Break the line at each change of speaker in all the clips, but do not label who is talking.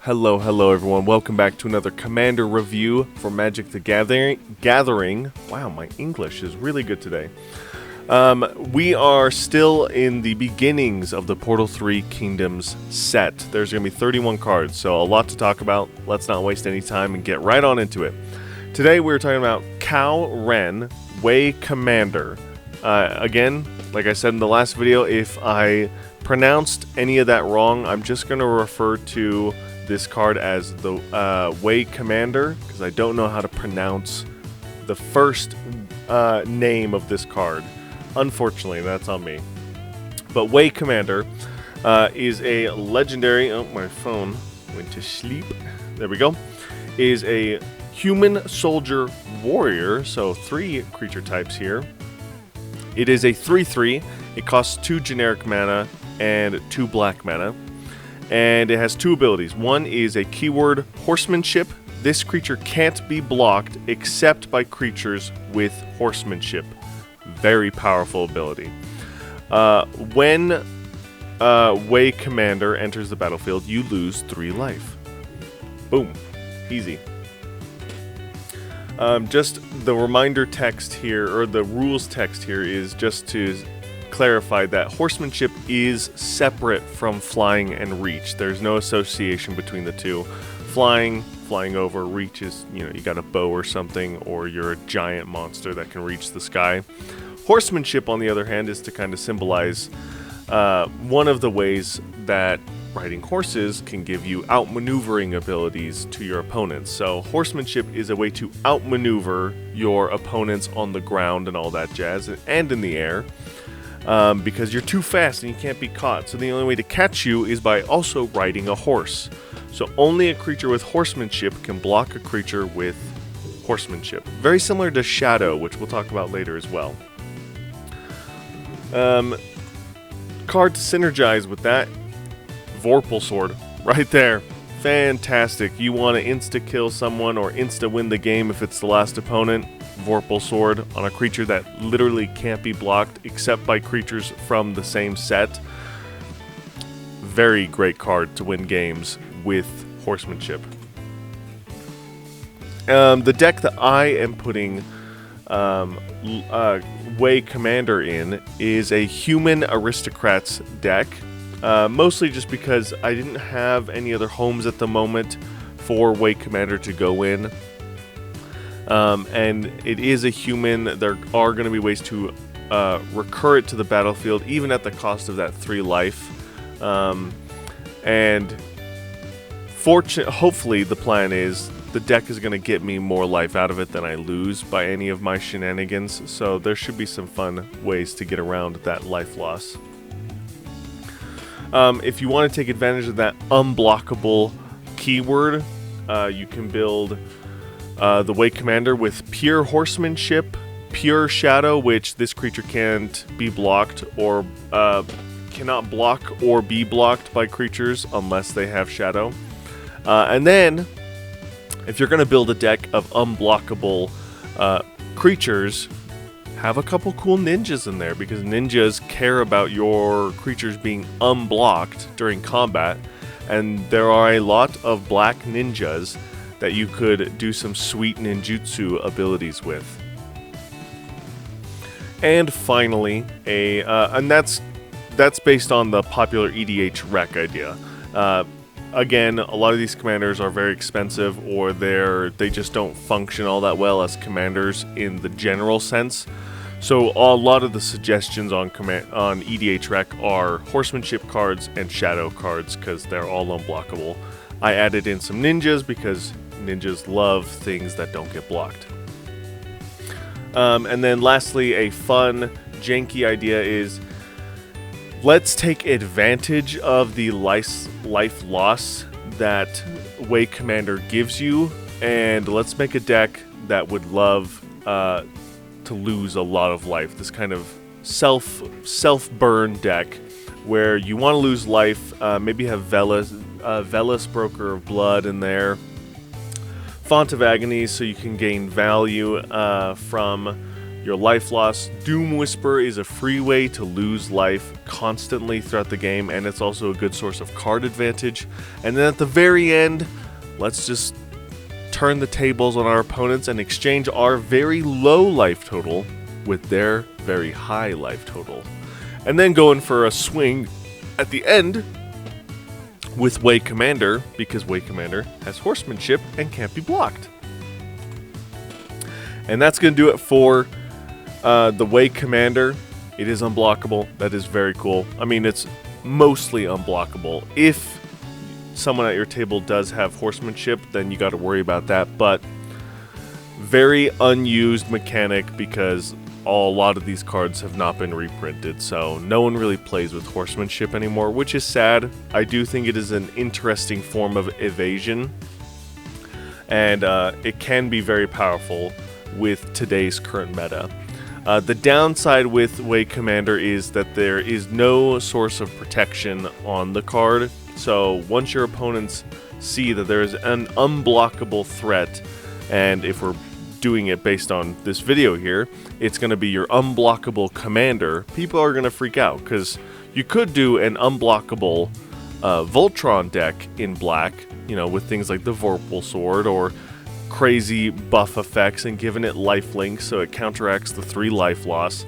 Hello everyone. Welcome back to another Commander review for Magic the Gathering. Wow, my English is really good today. We are still in the beginnings of the Portal 3 Kingdoms set. There's going to be 31 cards, so a lot to talk about. Let's not waste any time and get right on into it. Today we're talking about Cao Ren, Wei Commander. Again, like I said in the last video, if I pronounced any of that wrong, I'm just going to refer to this card as the Wei Commander, because I don't know how to pronounce the first name of this card. Unfortunately, that's on me. But Wei Commander is a legendary... Oh, my phone went to sleep. There we go. Is a human soldier warrior, so 3 creature types here. It is a 3/3. It costs 2 generic mana and 2 black mana. And it has 2 abilities. One is a keyword horsemanship. This creature can't be blocked except by creatures with horsemanship. Very powerful ability. When Wei Commander enters the battlefield, you lose 3 life. Boom. Easy. Just the reminder text here, or the rules text here, is just to clarify that horsemanship is separate from flying and reach. There's no association between the two. Flying over, reach is, you got a bow or something, or you're a giant monster that can reach the sky. Horsemanship, on the other hand, is to kind of symbolize one of the ways that riding horses can give you outmaneuvering abilities to your opponents. So horsemanship is a way to outmaneuver your opponents on the ground and all that jazz, and in the air. Because you're too fast and you can't be caught. So the only way to catch you is by also riding a horse. So only a creature with horsemanship can block a creature with horsemanship. Very similar to Shadow, which we'll talk about later as well. Card to synergize with that, Vorpal Sword, right there. Fantastic. You want to insta-kill someone or insta-win the game if it's the last opponent. Vorpal Sword on a creature that literally can't be blocked except by creatures from the same set. Very great card to win games with horsemanship. The deck that I am putting Wei Commander in is a Human Aristocrats deck. Mostly just because I didn't have any other homes at the moment for Wei Commander to go in. And it is a human. There are going to be ways to recur it to the battlefield, even at the cost of that 3 life. And hopefully the plan is the deck is going to get me more life out of it than I lose by any of my shenanigans. So there should be some fun ways to get around that life loss. If you want to take advantage of that unblockable keyword, you can build the Wei Commander with pure horsemanship, pure shadow, which this creature can't be blocked or cannot block or be blocked by creatures unless they have shadow. And then, if you're going to build a deck of unblockable creatures, have a couple cool ninjas in there, because ninjas care about your creatures being unblocked during combat, and there are a lot of black ninjas that you could do some sweet ninjutsu abilities with. And finally, and that's based on the popular EDH rec idea. Again, a lot of these commanders are very expensive, or they just don't function all that well as commanders in the general sense. So a lot of the suggestions on EDH rec are horsemanship cards and shadow cards, because they're all unblockable. I added in some ninjas because ninjas love things that don't get blocked. And then lastly, a fun, janky idea is, let's take advantage of the life loss that Wei Commander gives you, and let's make a deck that would love to lose a lot of life. This kind of self-burn deck where you want to lose life. Maybe have Velas, Broker of Blood in there. Font of Agony, so you can gain value from your life loss. Doom Whisper is a free way to lose life constantly throughout the game, and it's also a good source of card advantage. And then at the very end, let's just turn the tables on our opponents and exchange our very low life total with their very high life total. And then go in for a swing at the end with Way Commander, because Way Commander has horsemanship and can't be blocked. And that's going to do it for the Way Commander. It is unblockable. That is very cool. I mean, it's mostly unblockable. If someone at your table does have horsemanship, then you got to worry about that. But very unused mechanic because a lot of these cards have not been reprinted, so no one really plays with horsemanship anymore, which is sad. I do think it is an interesting form of evasion, and it can be very powerful with today's current meta. The downside with Way Commander is that there is no source of protection on the card, so once your opponents see that there is an unblockable threat, and if we're doing it based on this video here, it's going to be your unblockable commander, people are going to freak out, because you could do an unblockable Voltron deck in black, you know, with things like the Vorpal Sword or crazy buff effects and giving it lifelink so it counteracts the 3 life loss.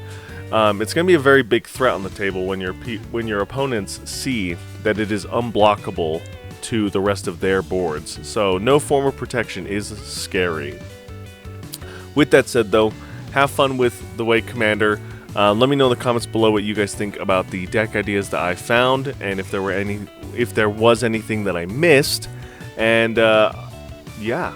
It's going to be a very big threat on the table when your opponents see that it is unblockable to the rest of their boards. So no form of protection is scary. With that said, though, have fun with the Way Commander. Let me know in the comments below what you guys think about the deck ideas that I found, and if there was anything that I missed. And yeah,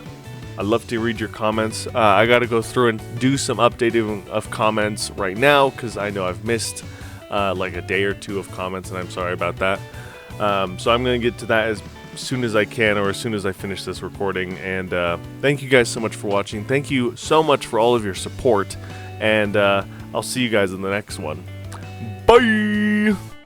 I'd love to read your comments. I got to go through and do some updating of comments right now because I know I've missed like a day or 2 of comments, and I'm sorry about that. So I'm going to get to that as soon as I can, or as soon as I finish this recording. And thank you guys so much for watching. Thank you so much for all of your support, and I'll see you guys in the next one. Bye!